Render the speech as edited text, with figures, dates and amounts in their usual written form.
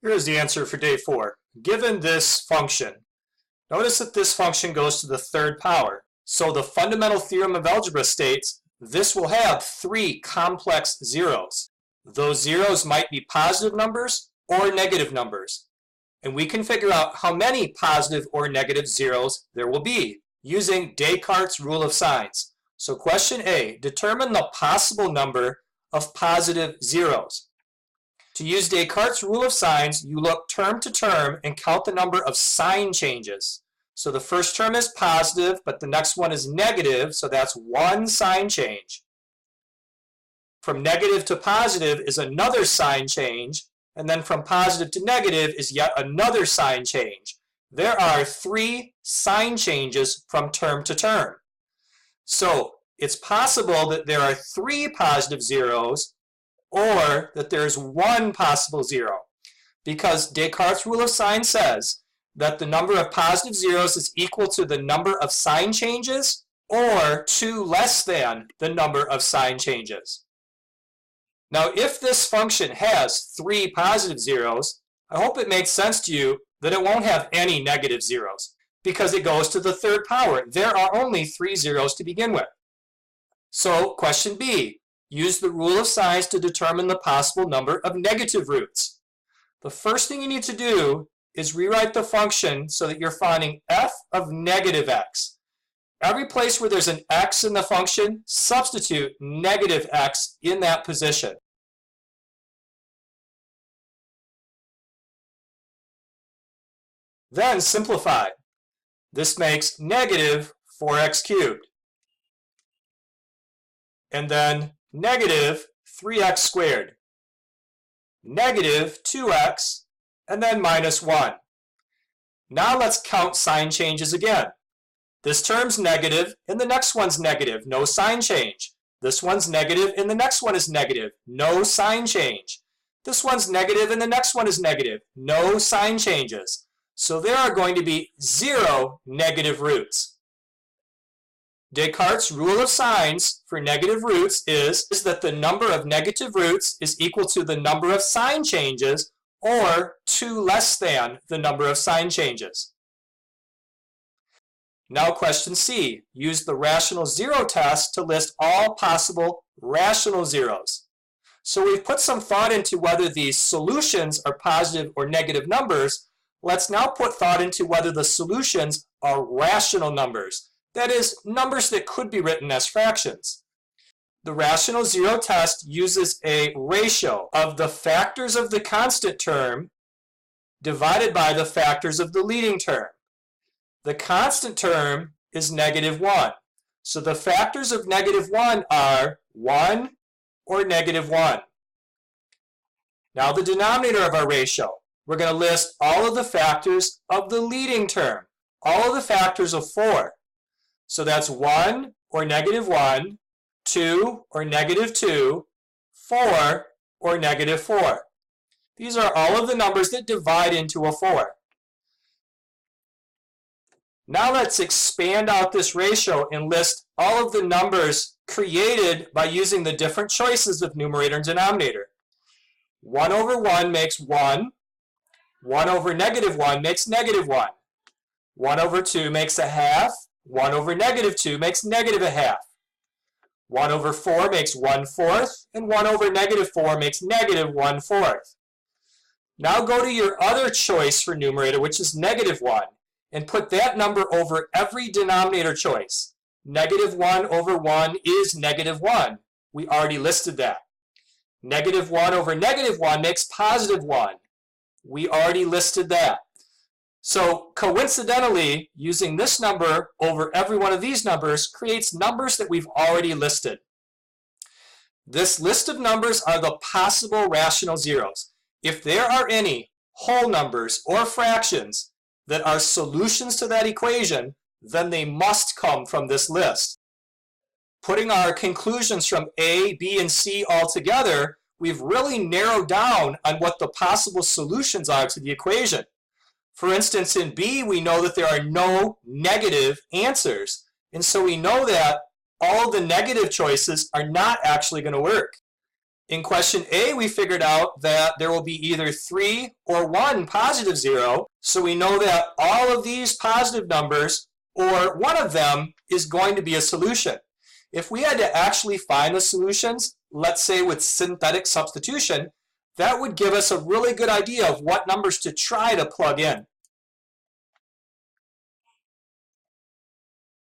Here's the answer for day 4. Given this function, notice that this function goes to the third power. So the fundamental theorem of algebra states this will have 3 complex zeros. Those zeros might be positive numbers or negative numbers. And we can figure out how many positive or negative zeros there will be using Descartes' rule of signs. So question A, determine the possible number of positive zeros. To use Descartes' rule of signs, you look term to term and count the number of sign changes. So the first term is positive, but the next one is negative, so that's 1 sign change. From negative to positive is another sign change, and then from positive to negative is yet another sign change. There are 3 sign changes from term to term. So it's possible that there are 3 positive zeros or that there's 1 possible zero, because Descartes' rule of signs says that the number of positive zeros is equal to the number of sign changes or 2 less than the number of sign changes. Now, if this function has 3 positive zeros, I hope it makes sense to you that it won't have any negative zeros because it goes to the third power. There are only 3 zeros to begin with. So, question B, use the rule of signs to determine the possible number of negative roots. The first thing you need to do is rewrite the function so that you're finding f of negative x. Every place where there's an x in the function, substitute negative x in that position. Then simplify. This makes negative 4x cubed. And then negative 3x squared. Negative 2x, and then minus 1. Now let's count sign changes again. This term's negative, and the next one's negative. No sign change. This one's negative, and the next one is negative. No sign change. This one's negative, and the next one is negative. No sign changes. So there are going to be 0 negative roots. Descartes' rule of signs for negative roots is that the number of negative roots is equal to the number of sign changes or 2 less than the number of sign changes. Now question C, use the rational zero test to list all possible rational zeros. So we've put some thought into whether these solutions are positive or negative numbers. Let's now put thought into whether the solutions are rational numbers. That is, numbers that could be written as fractions. The rational zero test uses a ratio of the factors of the constant term divided by the factors of the leading term. The constant term is negative 1. So the factors of negative 1 are 1 or negative 1. Now the denominator of our ratio. We're going to list all of the factors of the leading term. All of the factors of 4. So that's 1 or negative 1, 2 or negative 2, 4 or negative 4. These are all of the numbers that divide into a 4. Now let's expand out this ratio and list all of the numbers created by using the different choices of numerator and denominator. 1 over 1 makes 1. 1 over negative 1 makes negative 1. 1 over 2 makes a half. 1 over negative 2 makes negative a half. 1 over 4 makes 1/4, and 1 over negative 4 makes negative 1/4. Now go to your other choice for numerator, which is negative 1, and put that number over every denominator choice. Negative 1 over 1 is negative 1. We already listed that. Negative 1 over negative 1 makes positive 1. We already listed that. So coincidentally, using this number over every one of these numbers creates numbers that we've already listed. This list of numbers are the possible rational zeros. If there are any whole numbers or fractions that are solutions to that equation, then they must come from this list. Putting our conclusions from A, B, and C all together, we've really narrowed down on what the possible solutions are to the equation. For instance, in B, we know that there are no negative answers. And so we know that all the negative choices are not actually going to work. In question A, we figured out that there will be either 3 or 1 positive 0, so we know that all of these positive numbers, or one of them, is going to be a solution. If we had to actually find the solutions, let's say with synthetic substitution, that would give us a really good idea of what numbers to try to plug in.